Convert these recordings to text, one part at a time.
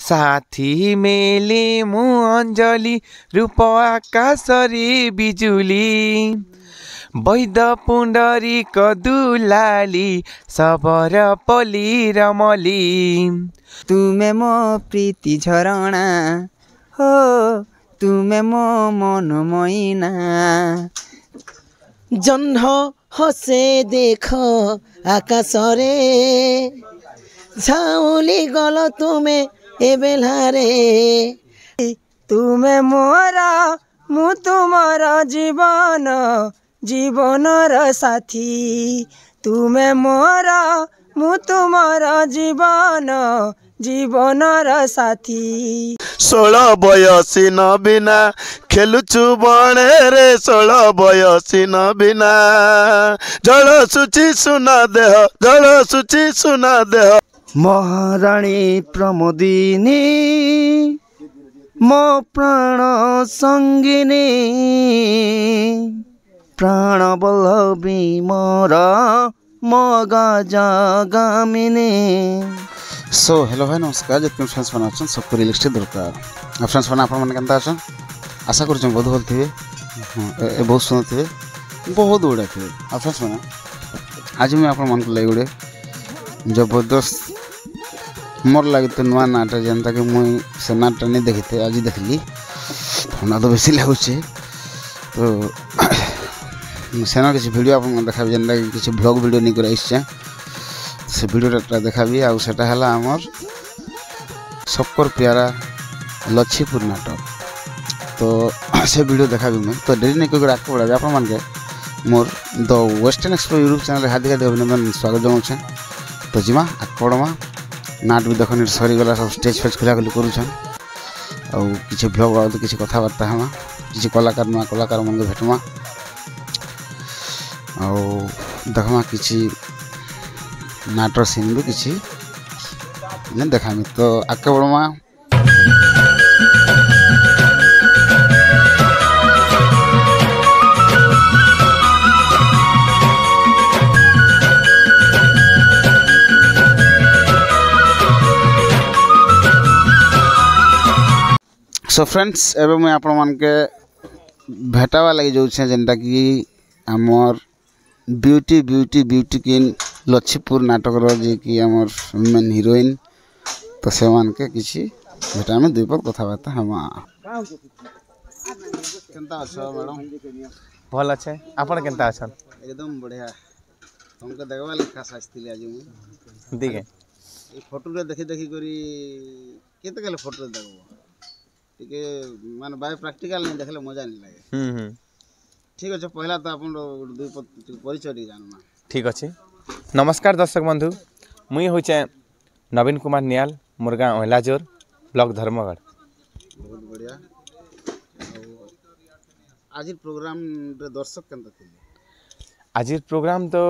साथी मेले मु अंजलि रूप आकाशरी बिजुली वैद पुंडरी कदुलाली सबर पली रमली तुमे मो प्रीति झरणा हो तुमे मो मन मैना जह्न हसे देख आकाश रे झाउली गल तुमे ए बेलारे तुमे मोर मु तुमर जीवन जीवनर साथी तुमे मोर मु तुमर जीवन जीवनर साथी 16 बयसी न बिना खेलुछु बणे रे 16 बयसी न बिना जल सुची सुना देह जल सुची सुना देह महाराणी प्रमोदिनी मो प्राण संगिनी प्राण बल्लभी मोर मगा जगामिनी। सो हेलो भाई नमस्कार जितने फ्रेंड्स मैंने अच्छे सबको रिलेक्स दरकार आ फ्रेंड्स मैंने आपने केनता अच्छा आशा कर बहुत भल थे बहुत सुंदर थे बहुत गुड़ा थे आ फ्रेंड्स मैंने आज मुझे आप लगे गोटे जबरदस्त मोर लगे तो नुआ नाट जेनता कि मुई से नाटा नहीं देखी थे आज देखली ठंडा तो बेसी लगुचे तो सेना किसी वीडियो आप देखा जेनता कि किसी ब्लॉग वीडियो नहीं कर से वीडियोटा देखा आटा है आमर सबकर प्यारा लच्छीपुर नाटक तो से वीडियो देखा मैं तो डेरी नहीं कोई आगे बढ़ा आप मान के more the western explore YouTube channel हार्दिक हार्दिक अभिनंदन स्वागत जनाऊे तो जीमा आगे बढ़मा नाट भी देखनी सरीगला सब स्टेज फेज खोलाखोली करुछन आउ किसी ब्लॉग बाबद किसी कथबार्ता हमा किसी कलाकार नुआ कलाकार मन के भेटमा आउ देखमा किसी नाटर सीन भी किसी नहीं देखा तो आगे बढ़मा सो फ्रेंड्स एवं मुझे आपण मान के भेटावा लगी जाऊँ जेनटा कि आमर ब्यूटी ब्यूटी ब्यूटी किन लच्छीपुर नाटक जे कि आमर मेन हिरोइन तो से मान के किसी भेटा में दुई पद कथबार्ता हम केनता अच्छा मैडम भल अच्छे आपण केनता अछन एकदम बढ़िया तुमको देखवा लिखा साजती आज मुझे ठीक है ये फोटो रे देखी देखी करी केते गले फोटो देखबो टिके माने बाय प्रैक्टिकल नहीं देखले मजा नहीं लगे ठीक अच्छे पहला तो अपन दुई परिचय टी जानना ठीक अच्छे नमस्कार दर्शक बंधु मुई होचे नवीन कुमार नियाल मुर्गा ओहलाजोर ब्लॉक धर्मगढ़ बहुत बढ़िया आज प्रोग्राम रे दर्शक केनता थिले आज प्रोग्राम तो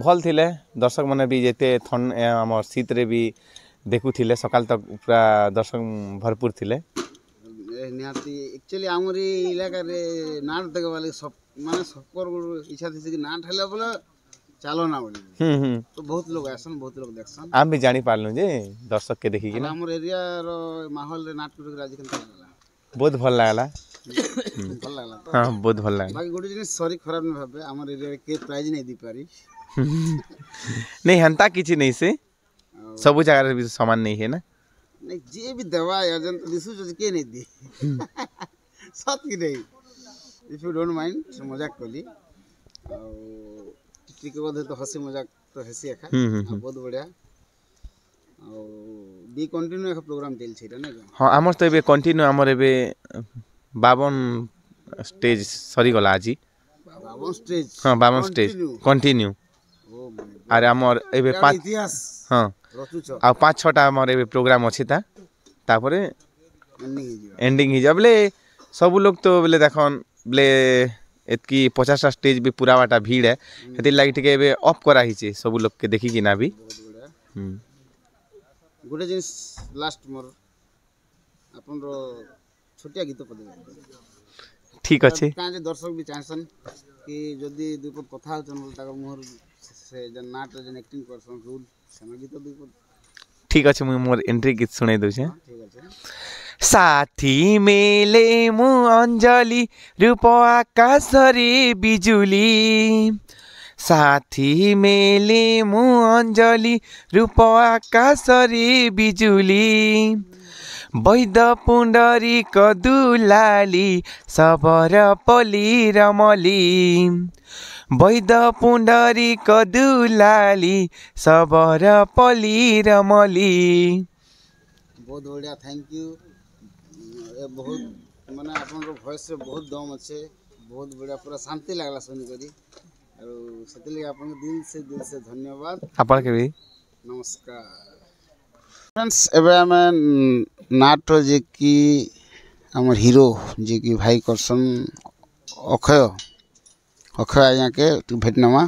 भल थिले दर्शक माने भी जेते थन हमर शीत रे भी देखु थिले सकाल तक पूरा दर्शक भरपूर थिले निहाती एक्चुअली आमर इलाका रे नाट देखा वाले सब माने सबकर इच्छा थी कि नाट हेले बोले चलो ना बोली तो बहुत लोग आसन बहुत लोग देखसन हम भी जानी पालनु जे दर्शक के देखि कि ना हमर एरिया रो माहौल रे नाट कर राजी केनता लागला बहुत भल लागला भल लागला हां बहुत भल लागला बाकी गोटे जिनिस सॉरी खराब नहीं भाबे हमर एरिया रे के प्राइज नहीं दी पारी नहीं हंता किछि नहीं से सब जगह रे भी समान नहीं है ना नहीं जे भी दवा एजेंट दिसु जो के नहीं दी सत की नहीं इफ यू डोंट माइंड से मजाक कोली ठीक बोधे तो हंसी मजाक तो हंसी एखा बहुत बढ़िया बी कंटिन्यू एक प्रोग्राम चल छी ना हां हमर तो एबे कंटिन्यू हमर एबे 52 स्टेज सरी गला आजी 52 स्टेज हां 52 स्टेज कंटिन्यू अरे हमर एबे 5 इतिहास हां आ 5-6टा हमर एबे प्रोग्राम अछि ता तापरे एंडिंग ही जबले सब लोग तो बोले देखन बोले एतकी 50टा स्टेज भी पूरा वाटा भीड़ है हेति लागि ठीक एबे ऑफ करा ही छे सब लोग के देखि कि ना भी गुडे जिंस लास्ट मोर अपन रो छोटिया गीत पदे ठीक अछि का जे दर्शक भी चाहसन कि जदी दुई पद कथा होचन बोल ताकर मोर से जन नाट जन एक्टिंग करसन रूल सेना गीत दुई पद ठीक अछि मुई मोर एंट्री गीत सुनाई दउ छे साथी मेले मु अंजलि रूप आकाश रे बिजुली साथी मेले मु अंजलि रूप आकाश रे बिजुली वैद पुण्डरी कदुलाली सबर पली रमली वैद पुण्डरी कदुलाली सबर पली रमली। बहुत बढ़िया थैंक यू बहुत माने आपन वॉइस से बहुत दम अच्छे बहुत बढ़िया पूरा शांति लागला सुन करी और सेतली आपन दिल से धन्यवाद आपन के भी नमस्कार फ्रेंड्स एबे हमें नाट जे कि हमर हीरो जे कि भाई करसन अक्षय आज्ञा के भेटनामा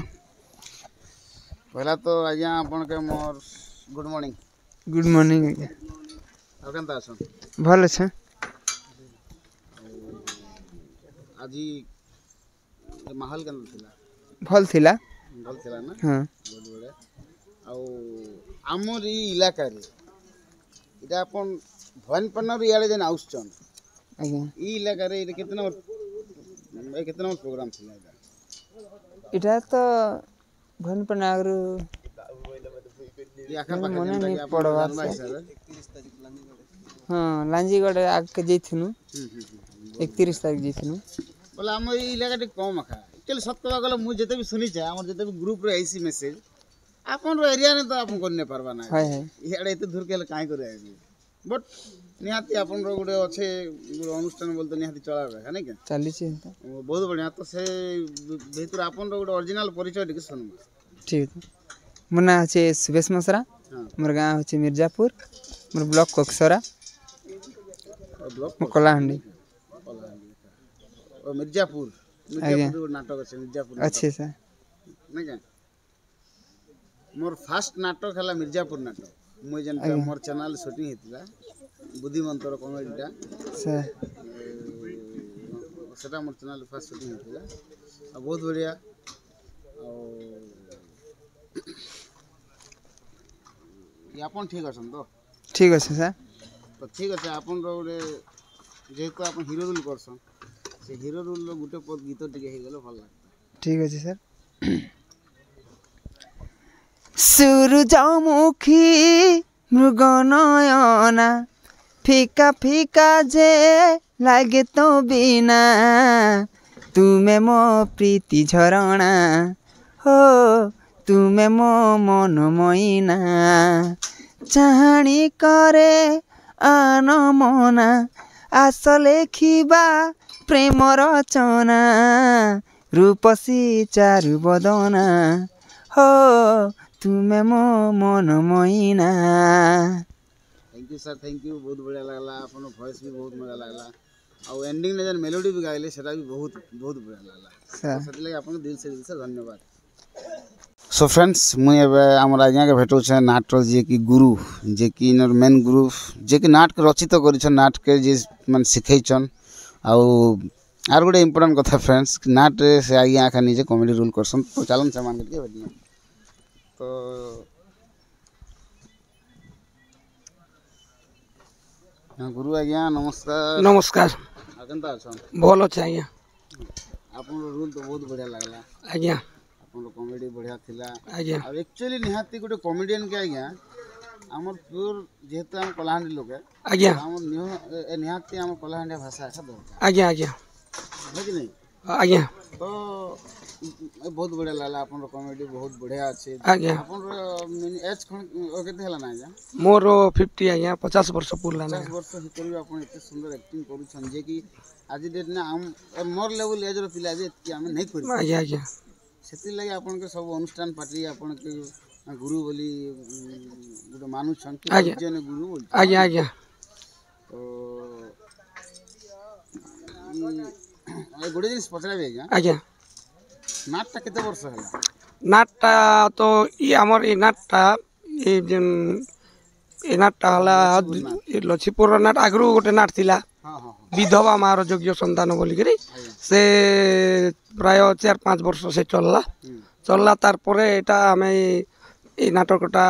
पहला तो आज्ञा आपन के मोर गुड मॉर्निंग आज्ञा अब केनता अछन भल छै आजी माहौल केनता भल थिला ना हां बहुत बड़े आ आमर ई इलाका रे इटा अपन भन पन्नर याले जन आउछन आज्ञा ई इलाका रे कितना प्रोग्राम थिला इटा तो भन पनागर या आखा पाखा मने जनता नहीं के अपन पड़वा जानवा से। हिसाब हां लांजीगढ़ आके जइथनु 31 तारीख जइथनु बोला हम ई इलाका टे कम आखा चल सत कबा गला मु जते भी सुनी छ हमर जते भी ग्रुप रे आईसी मैसेज आपन रो एरिया ने तो आपन करने परबा ना हाय हाय इयाडे एते दूर केले काई करे आबी बट निहाती आपन रो गुडे अच्छे अनुष्ठान बोलते निहाती चलाबे है नै के चाली छै बहुत बढ़िया तो से भीतर आपन रो गुडे ओरिजिनल परिचय टिके सुनबा ठीक है मोर नाम है सुबेश मसरा मोर गाँव है मिर्जापुर मोर ब्लॉक कोकसरा ब्लॉक कलाहांडी और मिर्जापुर मिर्जापुर नाटक আছে मिर्जापुर अच्छे से नै के मोर फर्स्ट नाटक हला मिर्जापुर नाटक मु जन मोर चैनल शूटिंग हेतिला बुद्धिमंतर कॉमेडीटा सर सेटा मोर चैनल फर्स्ट शूटिंग हेतिला बहुत बढ़िया आपन ठीक अछन तो ठीक है सर तो ठीक है आपन रो जेहेतु आपन हीरो रोल करसन से हीरो रोल रो गुटे पद गीत टिके हे गेलो भल लागता ठीक है सर सूरजमुखी मृगनयना फिका फिका जे लागे तो बिना तुमे मो प्रीति झरणा हो तुमे मो मन मैना चाहणी करे आन मना आस लेखिबा प्रेम रचना रूपसी चारु बदना हो तुमे मो मन मैना। Thank you sir thank you बहुत बढ़िया लागला अपन वॉइस भी बहुत मजा लागला और एंडिंग में जन मेलोडी भी गाइले सेटा भी बहुत बहुत बढ़िया लागला सर सेट लगे अपन दिल से धन्यवाद। सो फ्रेंड्स मुई एबे हमर आज्ञा के भेटौ छै नाटक जे कि गुरु जे कि इनर मेन गुरु जे कि नाटक रचित करिछन नाटक के जे मन सिखैछन आर गोटे इम्पोर्टेंट कथा फ्रेंड्स नाट से आज्ञा आखा निजे कॉमेडी रोल करसन तो चलन सामान के भेटना तो गुरु आज्ञा नमस्कार नमस्कार केनता अछन भल अच्छे आज्ञा आपन रोल तो बहुत बढ़िया लागला आज्ञा आपन कॉमेडी बढ़िया थिला आज्ञा और एक्चुअली निहाती गोटे कॉमेडियन के आज्ञा हमर प्योर जेहेतु हम कलाहांडी लोग आज्ञा हमर निहाती हमर कलाहांडी भाषा का दरकार आज्ञा आज्ञा है कि नहीं आज्ञा तो बहुत बढ़िया लागला आपन कॉमेडी बहुत बढ़िया अछि आज्ञा आपन एज केते हला ना आज्ञा मोर 50 आज्ञा 50 वर्ष पुरला ना 50 वर्ष हितरी आपन एते सुंदर एक्टिंग करूछन जे कि आज डेट ना हम मोर लेवल एज रो पिला जे कि हम नहीं करी आज्ञा आज्ञा सेति लागि आपन के सब अनुष्ठान पार्टी आपन के गुरु बोली गुटे मानु छन कि जन गुरु बोली आज्ञा आज्ञा तो ए गुटे दिन पचराबे आज्ञा आज्ञा नाटक केते वर्ष हला नाटटा तो ये हमर ये नाटटा ये जन ये नाटटा हला ये लछीपुर नाट आगरू गोटे नाट थिला हां हां विधवा मार योग्य संतान बोली करी से प्राय 4-5 वर्ष से चलला तार परे एटा हमें ये नाटकटा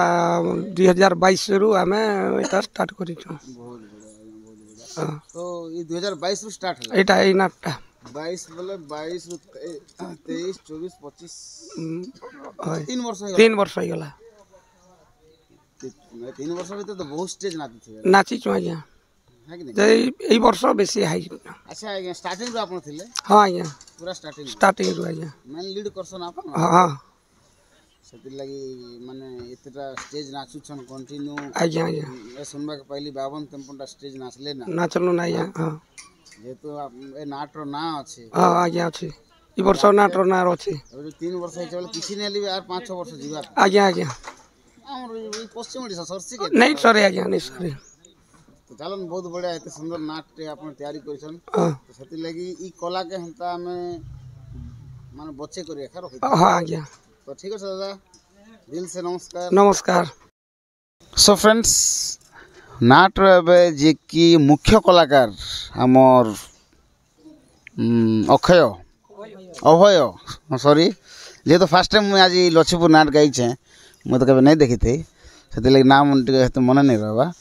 2022 रु हमें एटा स्टार्ट करिछु तो ये 2022 रु स्टार्ट है ଏଇଟା ଏଇ ନାଟଟା 22 बोले 22 रु 23 24 25 ହଏ 3 वर्ष हो 3 ବର୍ଷ ହେଇଗଲା गला 3 वर्ष भीतर तो बहुत स्टेज नाचि थे ନାଚିଛୁ ଆଜ୍ଞା है कि नहीं ଯେ ଏଇ ବର୍ଷ ବେଶୀ ହାଇ अच्छा आज्ञा स्टार्टिंग रु आपण थिले ହଁ ଆଜ୍ଞା पूरा स्टार्टिंग ଷ୍ଟାର୍ଟିଂରୁ ଆଜ୍ଞା मेन लीड करसन आपण ହଁ ହଁ सेति लागि माने एतटा स्टेज नाचुछन कंटिन्यू ଆଜ୍ଞା ଆଜ୍ଞା ए सुनबा के पहली 52 53टा स्टेज नाचले ना ନାଚଲୁ ନା ଆଜ୍ଞା ହଁ जेहेतु ए नाटर ना अछि ହଁ ଆଜ୍ଞା ଅଛି ଏ ବର୍ଷ ନାଟର ନାଁ ଅଛି अब जो 3 वर्ष है चले किसी ने ली यार 5 6 वर्ष जीवा ଆଜ୍ଞା ଆଜ୍ଞା हमर ई पश्चिम ओडिशा सरसी के ନାଇଁ ସରେ ଆଜ୍ଞା ନାଇଁ ସରେ तो चलन बहुत बढ़िया एते सुंदर नाट्य आपण तैयारी करछन ହଁ तो सेति लागि ई कला के हंता में माने बच्चे करी रखा रखी ହଁ आज्ञा तो ठीक है दादा दिल से नमस्कार ନମସ୍କାର सो फ्रेंड्स नाटर एबे जे कि मुख्य कलाकार हमर अक्षय अभय सॉरी जे तो फर्स्ट टाइम मुझे आज लक्ष्मीपुर नाट गाई छे मुझे तो कभी नहीं देखी थी से लगे नाम टे मन नहीं रहा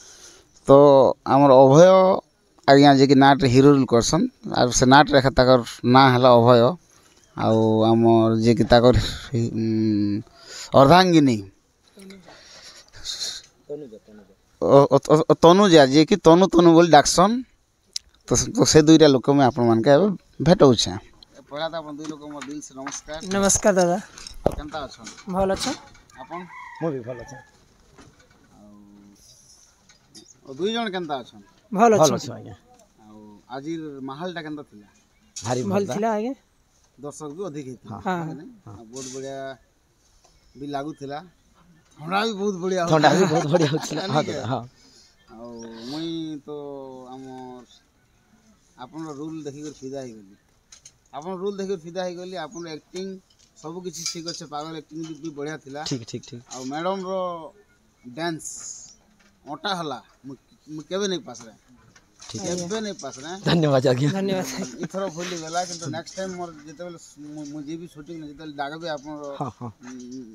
तो आमर अभय आज्ञा जे कि नाट हिरो रोल करसन और से नाट रेखा ताकर ना हला अभय आमर जे कि ताकर अर्धांगिनी तनुजा जे कि तनु तनु बोली डाकसन तो से दुईटा लोक में आपण मान के भेटौछे पहला तो अपन दुई लोक मोर दिल से नमस्कार नमस्कार दादा केनता अछन भल अच्छा अपन ମୁଁ ବି ଭଲ ଅଛି दुई जन केनता अछन भल ଭଲ अच्छा ଅଛି ଆଜ୍ଞା आज माहौलटा केनता थिला ଭାରି भल थिला आगे दर्शक भी अधिक हेती हाँ बहुत बढ़िया भी लागू थिला हमरा भी बहुत बढ़िया ଥଣ୍ଡା ବି ବହୁତ ବଢ଼ିଆ ହେଉଥିଲା ହଁ ଦାଦା ହଁ मुई तो आमर आपन रूल देखि कर फिदा ही गली आपन रूल देखि कर फिदा ही गली आपन एक्टिंग सब किछि ठीक अछि पागल एक्टिंग भी बढ़िया थिला ଠିକ୍ ଠିକ୍ ଠିକ୍ आ मैडम रो डांस ओटा हला मु केबे नहीं पास रे ठीक केबे नहीं पास रे ଧନ୍ୟବାଦ ଆଜ୍ଞା धन्यवाद इथरो भूली गला किंतु नेक्स्ट टाइम मोर जेतेबेले मुझे भी शूटिंग जेतेबेले डागबे आपन ହଁ ହଁ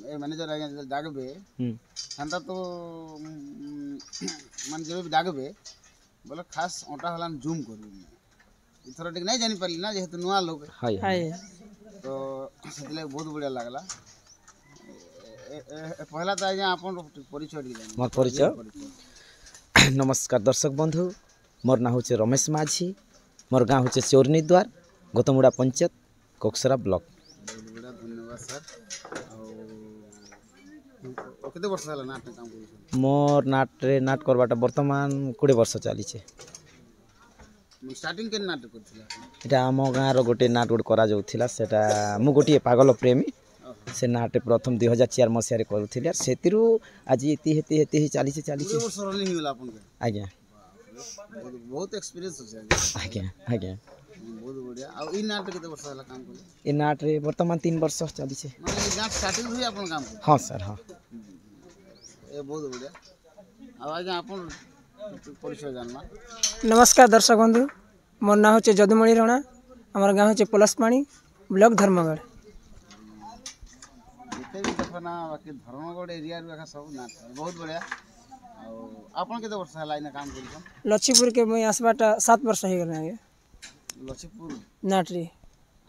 ए मैनेजर आगे जेतेबेले डागबे ହୁଁ हंता तो मान जेबे भी डागबे बोले खास ओटा हला जूम करू इथरो ठीक नहीं जानि पारली ना जेहेतु नुआ लोग ହାଇ हाय तो सेतिले बहुत बढ़िया लागला पहला तो आज्ञा आपन परिचय दी मोर परिचय नमस्कार दर्शक बंधु मोर ना होचे रमेश माझी मोर गाँ होचे चोरनी द्वार गौतमुड़ा पंचायत कोकसरा ब्लॉक बहुत बढ़िया धन्यवाद सर और केते वर्ष हला नाटक काम करू मोर नाट करवाटा वर्तमान 20 वर्ष चली स्टार्टिंग के नाटक करथिला এটা ଆମ ଗାଁର ଗୋଟେ ନାଟ ଗୋଟେ କରାଯାଉଥିଲା ସେଟା ମୁଁ ଗୋଟିଏ ପାଗଳ ପ୍ରେମୀ ସେ ନାଟ ପ୍ରଥମ 2004 ମସିହାରେ କରୁଥିଲି ଆର୍ ସେଥିରୁ ଆଜି ଏତି ଚାଲିଛି वर्ष रनिंग हिला आपन के ଆଜ୍ଞା बहुत एक्सपीरियंस हो ଆଜ୍ଞା आज्ञा बहुत बढ़िया और ई नाटक केते वर्ष हला काम करू ଏ ନାଟରେ ବର୍ତ୍ତମାନ 3 ବର୍ଷ ଚାଲିଛି माने ई नाट स्टार्टिंग हुई आपन काम करू ହଁ ସାର୍ ହଁ ए बहुत बढ़िया अब आज्ञा आपन परिचय जानना नमस्कार दर्शक बंधु मोर ना होचे जदुमणि राणा हमार गाँव होचे पलसपाणी ब्लॉक धर्मगढ़ जेते भी देखना बाकी धर्मगढ़ एरिया रे का सब नाट बहुत बढ़िया और आपन केते वर्ष हला इना काम करू लच्छीपुर के मुई आसबाटा 7 वर्ष हो गए आगे लक्ष्मीपुर नाटरी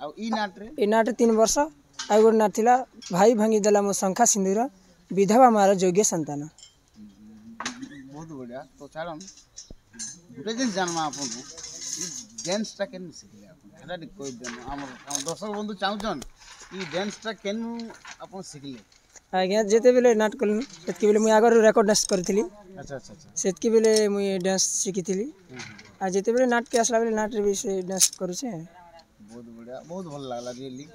और ई नाट रे ए नाट 3 वर्ष आउ गोटे नाट थिला भाई भांगी देला मो शंखा सिंदूर विधवा मार योग्य संतान बहुत बढ़िया तो चलन गुटे दिन जानवा आपन डांस टा केन सिखले आपन हेटा कोइ देन हमर दर्शक बंधु चाहुचन ई डांस टा केन आपन सिखले आज्ञा जेते बेले नाट कलु सेतके बेले मुई आगर रेकॉर्ड डांस करथिली अच्छा अच्छा अच्छा सेतके बेले मुई डांस शिखिथिली आ जेते बेले नाट के आसला बेले नाट रे भी से डांस करू छे बहुत बढ़िया बहुत भल लागला रियली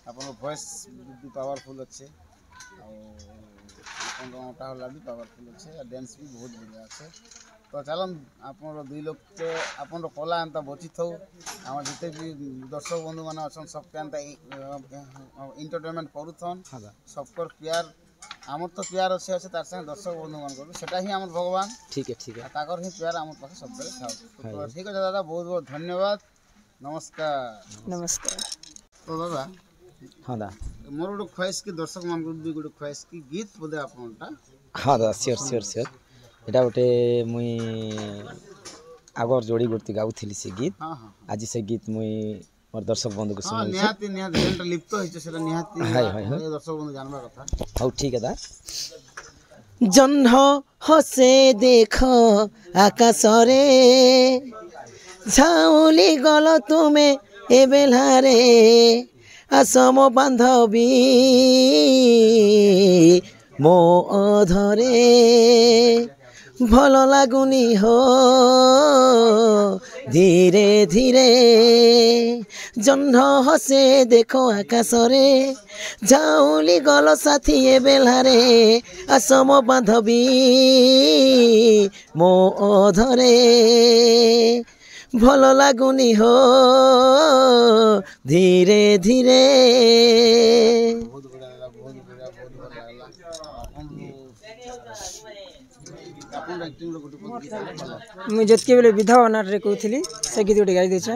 आपन वॉइस भी पावरफुल अच्छे और आपन ओटा होला भी पावरफुल अच्छे और डांस भी बहुत बढ़िया अच्छे तो चलन आपन दुई लोग के आपन कला अंता बची थौ हमर जते भी दर्शक बंधु माने अछन सब के अंता एंटरटेनमेंट करूथन सबकर प्यार हमर तो प्यार अच्छे अच्छे तार संग दर्शक बंधु मान करू सेटा ही हमर भगवान ठीक है ताकर ही प्यार हमर पास सब करे थाउ तो ठीक है दादा बहुत बहुत धन्यवाद नमस्कार नमस्कार तो दादा हाँ दा मोर गोटे ख्वाइश की दर्शक मान भी गोटे ख्वाइश की गीत बोधे आपनटा हाँ दा सियोर एटा गोटे मुई आगर जोड़ी गोटी गाउଥିଲି से गीत हाँ हाँ आज से गीत मुई मोर दर्शक बंधु को हाँ सुनाई निहाती निहाती जेनटा लिप्त होइছে সেটা নিহাতি দর্শক বন্ধু জানবার কথা हौ ठीक है दा জহ্ন হসে দেখ আকাশরে ঝাউলি গল তুমে এ বেলারে আসম বান্ধবী ମୋ ଅଧରେ ଭଲ ଲାଗୁନି ହୋ ଧୀରେ ଧୀରେ ଜହ୍ନ ହସେ ଦେଖ ଆକାଶରେ ଝାଉଁଲି ଗଲ ସାଥୀ ଏ ବେଲାରେ ଆସମ ବାନ୍ଧବୀ ମୋ ଅଧରେ ଭଲ ଲାଗୁନି ହୋ ଧୀରେ ଧୀରେ मुझे जितके बेले विधवा नाट रे कहूली से गीत गोटे गाई देछे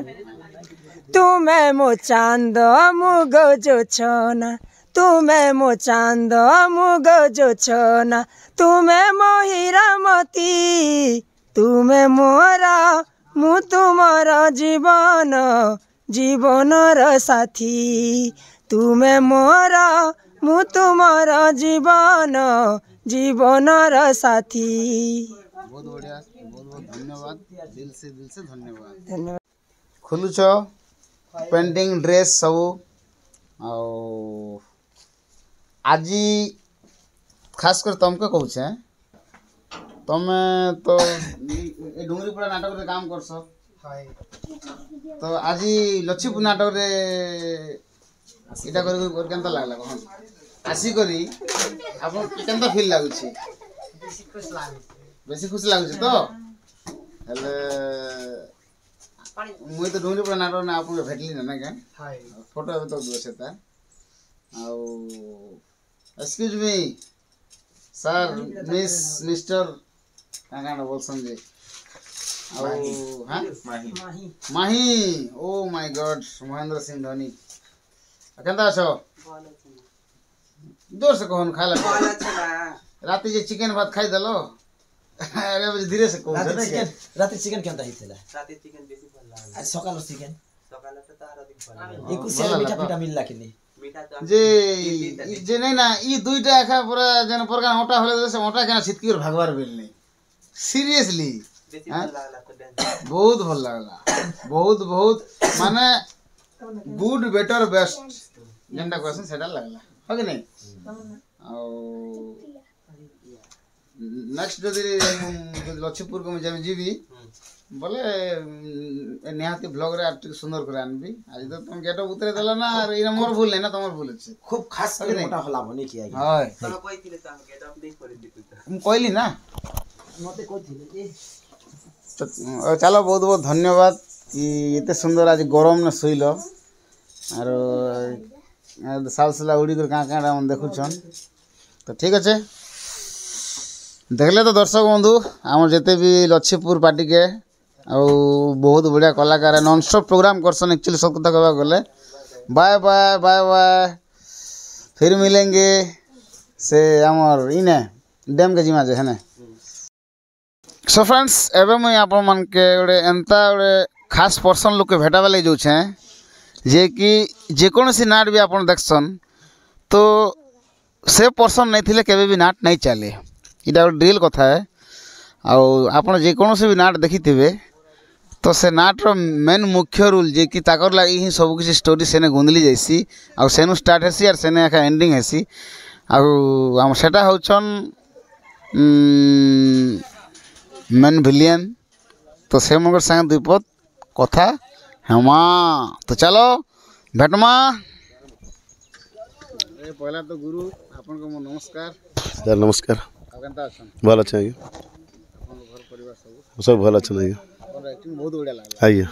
तुमे मो चांद मुग जो छना तुमे मो चांद मुग जो छना तुमे मो हीरामती तुमे मोरा मु तुमर जीवन जीवनर साथी तुमे मोरा मु तुमर जीवन जीवनर साथी बहुत बढ़िया बहुत बहुत धन्यवाद दिल से धन्यवाद धन्यवाद खोलुछ पेंटिंग ड्रेस सब आज खास कर तुमको कहूँ तमे तो डुंगरीपड़ा नाटक रे काम करस तो आज लक्ष्मीपुर नाटक रे इटा कर केनता लागला कहन आसी करी आपन केनता फील लागुछि बेसी खुश लागुछि तो हेले मुई तो डुंगरीपड़ा नाटक ना आपन भेटली ना के फोटो अब तो दो सेता excuse me sir miss mister काना बोलसन जे Mahi oh my god Mahendra Singh Dhoni केनता छो जोर से कहन खाला रात जे चिकन भात खाई दलो अरे धीरे से कहू रात चिकन केनता हितला रात चिकन बेसी भल लागला आज सकाल चिकन सकाल त तार अधिक भल लागला एक कुछ मीठा मीठा मिलला किनी जे नहीं ना ई दुईटा एका पूरा जन प्रकार मोटा होले से मोटा केना छिटकी और भागवार बेल नहीं सीरियसली बहुत भल लागला बहुत बहुत माने गुड बेटर बेस्ट जेंटा क्वेश्चन सेटा लागला हो कि नहीं नेक्स्ट जदि लक्ष्मीपुर को मैं जीवी बोले निहाती ब्लॉग रे आर्टिक सुंदर करे आनबी आज तो तुम गेटअप उतरे देला ना और इना मोर भूल नहीं ना तमर भूल अछि खूब खास कर मोटा होला बनी कि आगे हाय तोरा कहिथिले त गेटअप नहीं करे दितु हम कहली ना मते कहिथिले ए चलो बहुत बहुत धन्यवाद कि एते सुंदर आज गरम न सोइलो और सालसला उड़ी कर काँ मन देखुछन तो ठीक अच्छे देखले तो दर्शक बंधु आम जिते भी लक्ष्मीपुर पार्टी के बहुत बढ़िया कलाकार नॉन स्टॉप प्रोग्राम करसन एक्चुअली सब कथा कहवा गले बाय बाय बाय बाय फिर मिलेंगे से आमर इने डैम के जिमा जे है ना सो फ्रेंड्स एवं मुई आप मन के गोटे एंता गोटे खास पर्सन लोग के भेटा वाले जो छे जे कि जेकोसी नाट भी आप देखसन तो से पर्सन नहीं थिले केबे भी नाट नहीं चले इटा गोटे ड्रिल कथा है आप जेकोसी भी नाट देखी थे तो से नाट्र मेन मुख्य रूल जे कि ताकर लगी ही सब किसी स्टोरी सेने गुंदली जाइसी आउ सेनु स्टार्ट हेसी और सेने एका एंडिंग हेसी आउ सेटा होछन मेन विलियन तो से मगर संग दुईपद कथा हेमा तो चलो भेटमा पहला तो गुरु आपन को नमस्कार सर नमस्कार केनता अछन भल अच्छा आज्ञा आपन घर परिवार सब भल अच्छा आज्ञा आपन एक्टिंग बहुत बढ़िया लागला आज्ञा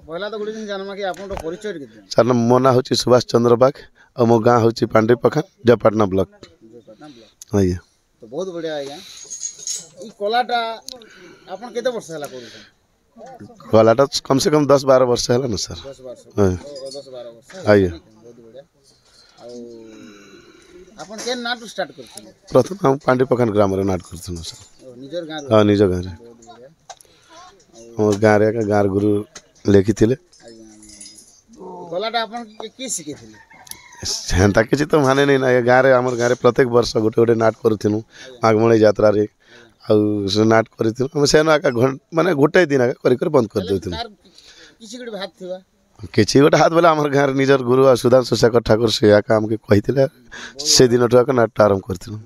पहला तो गुडी दिन जानमा कि आपन परिचय के सर मो ना होची सुभाष चंद्र बाग और मो गाँ होची पांडेपखा जयपाटना ब्लॉक आज्ञा तो बहुत बढ़िया आज्ञा ई कलाटा आपन केते वर्ष हला करू कलाटा कम से कम 10-12 वर्ष है ना सर 10 वर्ष हाँ 10-12 वर्ष आइए बहुत बढ़िया आपन के नाट स्टार्ट करथिले प्रथम हम पांडेपखा ग्राम रे नाट करथुन सर निजर गां हां निज गाँ रे बहुत बढ़िया ଆମ ଗାଁରେ ଏକା ଗାଁର ଗୁରୁ ଲେଖିଥିଲେ। ଗଲାଟା ଆପଣ କିଏ ଶିଖେଇଥିଲେ? ହେନ୍ତା କିଛି ତ ମାନେ ନାଇଁ ନା ଗାଁରେ ଆମର ଗାଁରେ ପ୍ରତ୍ୟେକ ବର୍ଷ ଗୋଟେ ଗୋଟେ ନାଟ କରୁଥିଲୁ ମାଘମଣି ଯାତ୍ରାରେ ଆଉ ସେ ନାଟ କରିଥିଲୁ ଆମେ ସେନ ଏକା ମାନେ ଗୋଟେ ଦିନ ଏକା କରି କରି ବନ୍ଦ କରିଦେଉଥିଲୁ। କିଛି ଗୋଟେ ଭାଗ ଥିବା କିଛି ଗୋଟେ ହାତ ବୋଲେ ଆମର ଗାଁରେ ନିଜର ଗୁରୁ ଆଉ ସୁଧାଂଶୁ ଶେଖର ଠାକୁର ସେ ଏକା ଆମକୁ କହିଥିଲେ ସେ ଦିନଠୁ ଏକା ନାଟଟା ଆରମ୍ଭ କରିଥିଲୁ।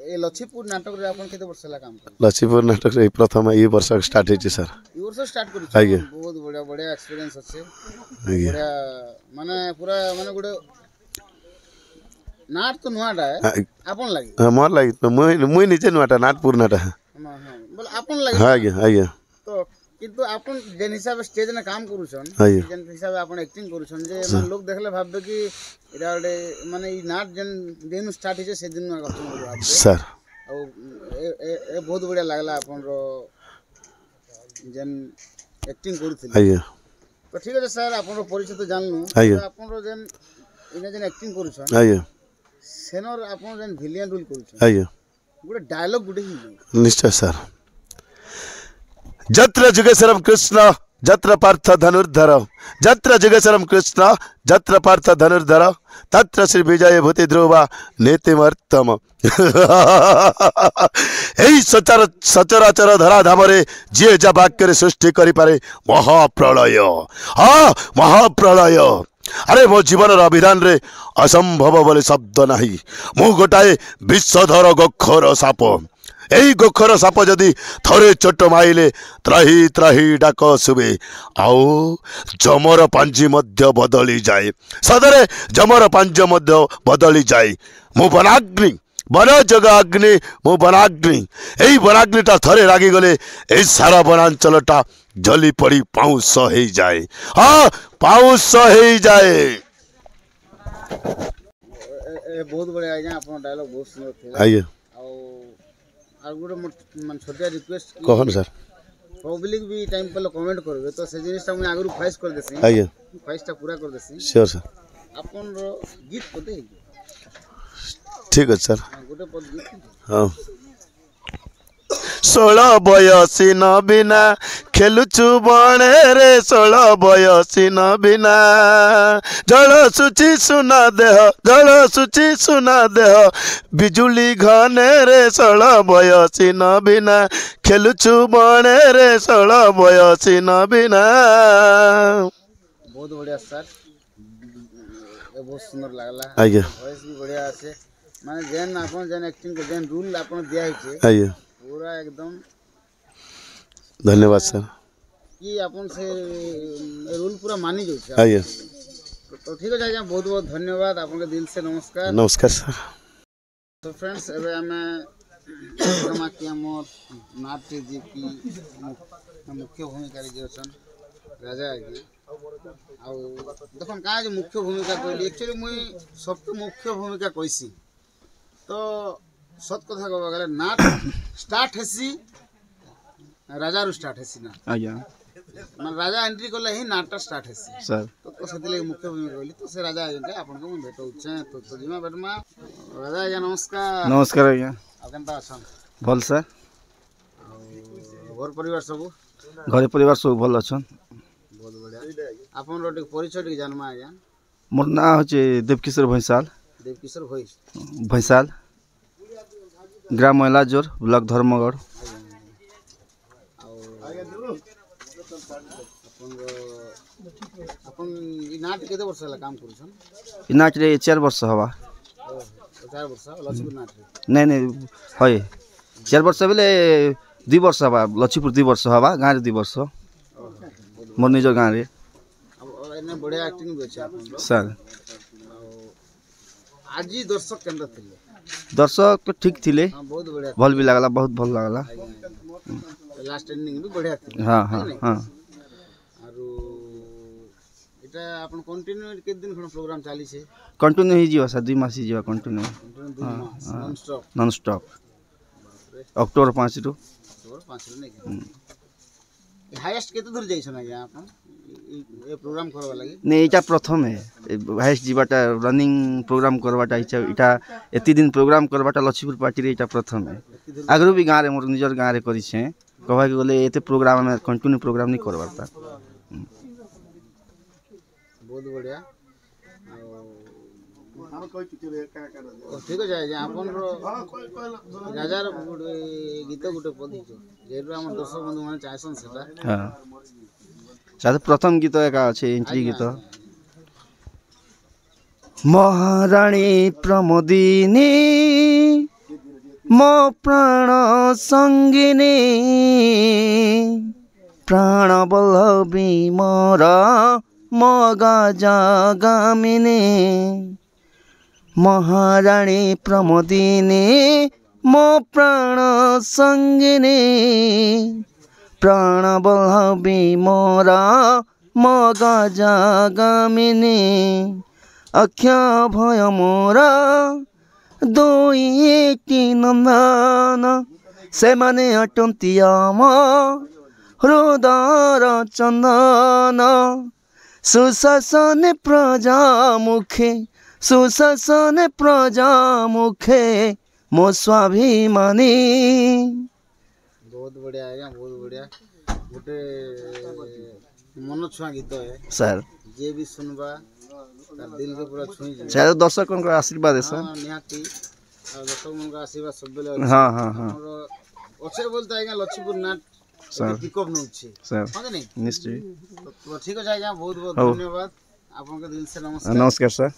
ଏ ଲଛିପୁର ନାଟକରେ ଆପଣ କେତେ ବର୍ଷ ହେଲା କାମ କଲେ? ଲଛିପୁର ନାଟକରେ ପ୍ରଥମ ଏଇ ବର୍ଷ ଷ୍ଟାର୍ଟ ହେଇଛି ସାର୍। এই ବର୍ଷ ଷ୍ଟାର୍ଟ କରିଛୁ? ଆଜ୍ଞା। ବହୁତ ବଢ଼ିଆ ବଢ଼ିଆ ଏକ୍ସପିରିଏନ୍ସ ଅଛି। ଆଜ୍ଞା ବଢ଼ିଆ ମାନେ ପୁରା ମାନେ ଗୋଟେ ନାଟ ତ ନୂଆଟା ଆପଣ ଲାଗି ହଁ ମୋର ଲାଗି ମୁଇଁ ନିଜେ ନୂଆଟା ନାଟ ପୁରୁଣାଟା। ବୋଲେ ଆପଣ ଲାଗି ହଁ ଆଜ୍ଞା ଆଜ୍ଞା। ତ କିନ୍ତୁ ଆପଣ ଯେନ୍ ହିସାବେ ଷ୍ଟେଜରେ କାମ କରୁଛନ୍ ଆଜ୍ଞା। ଯେନ୍ ହିସାବେ ଆପଣ ଆକ୍ଟିଂ କରୁଛନ୍ ଯେ ମାନେ ଲୋକ ଦେଖିଲେ ଭାବବେ କି ଏଇଟା ଗୋଟେ ମାନେ ଏଇ ନାଟ ଯେନ୍ ଦିନୁ ଷ୍ଟାର୍ଟ ହେଇছে ସେ ଦିନୁ କରୁଛନ୍ ବୋଲି ଭାବବେ ସାର୍। ଆଉ ଏ ବହୁତ ବଢ଼ିଆ ଲାଗଲା ଆପଣର ଯେନ୍ ଆକ୍ଟିଂ କରୁଥିଲେ। ଆଜ୍ଞା ତ ଠିକ୍ ଅଛି ସାର୍ ଆପଣର ପରିଚୟ ତ ଜାଣିଲୁ ଆଜ୍ଞା। ଆପଣର ଯେନ୍ ଏଇନା ଯେନ୍ ଆକ୍ଟିଂ କରୁଛନ୍ ଆଜ୍ଞା ସେନର ଆପଣ ଯେନ୍ ଭିଲିଆନ୍ ରୋଲ୍ କରୁଛନ୍ ଆଜ୍ଞା ଗୋଟେ ଡାୟଲଗ ଗୋଟେ ହେଇଯିବ। ନିଶ୍ଚୟ ସାର୍। ଯତ୍ର ଯୁଗେଶ୍ୱରମ୍ କୃଷ୍ଣ ଯତ୍ର ପାର୍ଥ ଧନୁର୍ଧର ଯତ୍ର ଯୁଗେଶ୍ୱରମ୍ କୃଷ୍ଣ ଯତ୍ର ପାର୍ଥ ଧନୁର୍ଧର ତତ୍ର ଶ୍ରୀ ବିଜୟ ଭୂତି ଧ୍ରୁବ ନୀତିମର୍ତ୍ତମ। এই সচরাচর ধরাধামরে যে যা বাক্যরে সৃষ্টি করিপারে মহাপ্রলয়। হ্যাঁ মহাপ্রলয়। আরে মো জীবনের অভিধাନରେ অসম্ভব বলে শব্দ ନାହିଁ। ମୁଁ ଗୋଟାଏ ବିଶ୍ୱଧର ଗୋଖର ସାପ। এই ଗୋଖର ସାପ ଯଦି ଥରେ ଚୋଟ ମାଇଲେ ତ୍ରାହି ତ୍ରାହି ଡାକ ଶୁଭେ ଆଉ ଯମର ପାଞ୍ଜି ମଧ୍ୟ ବଦଳିଯାଏ। ସଦରେ ଯମର ପାଞ୍ଜି ମଧ୍ୟ ବଦଳିଯାଏ। ମୁଁ ବନାଗ୍ନି ବନଯୋଗ ଅଗ୍ନି ମୁଁ ବନାଗ୍ନି। এই ବନାଗ୍ନିଟା ଥରେ ରାଗିଗଲେ এই ସାରା ବନାଞ୍ଚଳଟା ଜଲି ପଡ଼ି ପାଉଁଶ ହେଇଯାଏ। ହଁ ପାଉଁଶ ହେଇଯାଏ। ବହୁତ ବଢ଼ିଆ ଆଜ୍ଞା ଆପଣଙ୍କ ଡାୟଲଗ ବହୁତ ସୁନ୍ଦର ଥିଲା। ଆଜ୍ଞା ଆଉ ଗୋଟେ ମାନେ ଛୋଟିଆ ରିକ୍ୱେଷ୍ଟ କହନ୍ତୁ ସାର୍। ପବ୍ଲିକ ବି ଟାଇମ୍ କଲେ କମେଣ୍ଟ କରିବେ ତ ସେ ଜିନିଷଟା ମୁଇଁ ଆଗରୁ ଫାଇସ୍ କରିଦେସି। ଆଜ୍ଞା ଫାଇସ୍ଟା ପୁରା କରିଦେସି। Sure sir. ଆପଣର ଗୀତ କେତେ ହେଇଯିବ? ଠିକ୍ ଅଛି ସାର୍। ଗୋଟେ ପଦ ଗୀତ ହଁ। 16 ବୟସୀ ନବୀନା ଖେଲୁଛୁ ବଣରେ 16 ବୟସୀ ନବୀନା ଜଳ ସୁଚି ସୁନା ଦେହ ଜଳ ସୁଚି ସୁନା ଦେହ ବିଜୁଳି ଘନେରେ 16 ବୟସୀ ନବୀନା ଖେଲୁଛୁ ବଣରେ 16 ବୟସୀ ନବୀନା। ବହୁତ ବଢ଼ିଆ ସାର୍ ବହୁତ ସୁନ୍ଦର ଲାଗଲା। ଆଜ୍ଞା ଭଏସ୍ ବି ବଢ଼ିଆ ଅଛି ମାନେ ଯେନ୍ ଆପଣ ଯେନ୍ ଆକ୍ଟିଂ ଯେନ୍ ରୁଲ୍ ଆପଣ ଦିଆହେଇଛେ ଆଜ୍ଞା पूरा एकदम धन्यवाद सर कि अपन से रूल पूरा मानी जाए। आइए तो ठीक है आज्ञा बहुत बहुत धन्यवाद आपके दिल से नमस्कार। नमस्कार सर। तो फ्रेंड्स एबे आमे कि हमर नाट्य जी की मुख्य भूमिका रे जसन राजा आज्ञा आ देखन का जे मुख्य भूमिका कहली एक्चुअली मुई सब मुख्य भूमिका कहसी तो सत कथा कहबा गले नाट स्टार्ट हेसी राजा रु स्टार्ट हेसी ना आज्ञा माने राजा एंट्री करले ही नाटक स्टार्ट हेसी सर तो सेति ले मुख्य भूमिका कहली तो से राजा आज्ञा आपन को भेटौ छै तो जिमा बेटमा राजा आज्ञा नमस्कार। नमस्कार आज्ञा आ केनता अछन? भल सर। घर परिवार सब घर परिवार सब भल अछन। बहुत बढ़िया आपन रो परिचय टिक जानमा आज्ञा? मोर ना होचे देवकिशोर भैंसाल। देवकिशोर भैंसाल ग्राम मैलाजोर ब्लॉक धर्मगढ़। अपन ई नाट केते वर्ष होला काम करूछन? ई नाट रे 4 वर्ष हवा। 4 वर्ष लक्ष्मीपुर नाट रे? नहीं नहीं होय 4 वर्ष बेले 2 वर्ष हवा लक्ष्मीपुर 2 वर्ष हवा गाँ रे 2 वर्ष मोर निज गाँ रे। अब एने बढ़िया एक्टिंग भी छै आपन सर। आज दर्शक केंद्र थिले? दर्शक तो ठीक थिले। हां बहुत बढ़िया भल भी लागला बहुत भल लागला। लास्ट एंडिंग भी बढ़िया थी। हां हां हां आरो एटा अपन कंटिन्यू के दिन खन प्रोग्राम चाली छे? कंटिन्यू ही जीवा सर 2 मास ही जीवा कंटिन्यू। हां non stop non stop October 5 रु अक्टोबर 5 रु नहीं। हाईएस्ट केते दूर जाइछन आज्ञा आपन ए प्रोग्राम करबा लागि नहीं इटा प्रथम है हाईएस्ट जीवाटा रनिंग प्रोग्राम करवाटा इटा एति दिन प्रोग्राम करवाटा लक्ष्मीपुर पार्टी रे इटा प्रथम है आगरो भी गाँ रे मोर निजर गाँ रे करि छे कहवा के गले एते प्रोग्राम में कंटिन्यू प्रोग्राम नहीं करवाता बहुत बढ़िया ठीक है आपन राजार गीत गुटे पढ़िछु जेरु हम दर्शक बंधु माने चाहसन सेटा हां साथे प्रथम गीत एका अछि एंट्री गीत महारानी प्रमोदिनी मो प्राण संगिनी प्राण बल्लभी मोर मगा जगामिनी महारानी प्रमोदिनी मो प्राण संगिनी प्राण बल्लभी मोर मगा जगामिनी अख्य भय मोर दुईटी नंदन से माने अटंती आम हृदयर चंदन सुशासन प्रजा मुखे सुशासन प्रजा मुखे मो स्वाभिमानी बहुत बढ़िया आज्ञा बहुत बढ़िया गोटे मन छुआ गीत है सर जे भी सुनबा तार दिल के पूरा छुई जे सर दर्शकों का आशीर्वाद है सर निहाती और दर्शकों का आशीर्वाद सब बेले हाँ हाँ हाँ अच्छे बोलते आज्ञा लक्ष्मीपुर नाट सर पिकअप नउछि सर हां नहीं निश्चय तो ठीक है आज्ञा बहुत बहुत धन्यवाद आपन के दिल से नमस्कार नमस्कार सर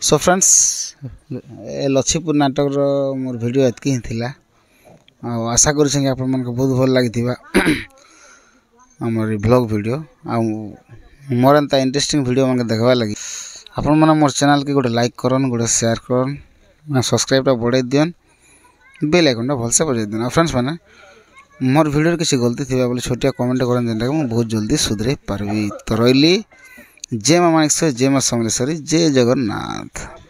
सो फ्रेंड्स लक्ष्मीपुर नाटक मोर वीडियो एतकी ही थिला आशा करूँ आप बहुत भल लगी आमर ब्लॉग वीडियो मोर एंता इंटरेस्टिंग वीडियो मन देखवा लगी आपण मैंने मोर चैनल के गोटे लाइक करन गोटे शेयर करन सब्सक्राइब बढ़ाई दियन बेल आइकन भलसे बजाई दियन फ्रेंड्स मैंने मोर वीडियो किसी गलती थी बोले छोटिया कमेंट करन जेनटा मुझे बहुत जल्दी सुधरे पार्बी तो रही जय माँ माणिकेश्वरी जय माँ समलेश्वरी जय जगन्नाथ।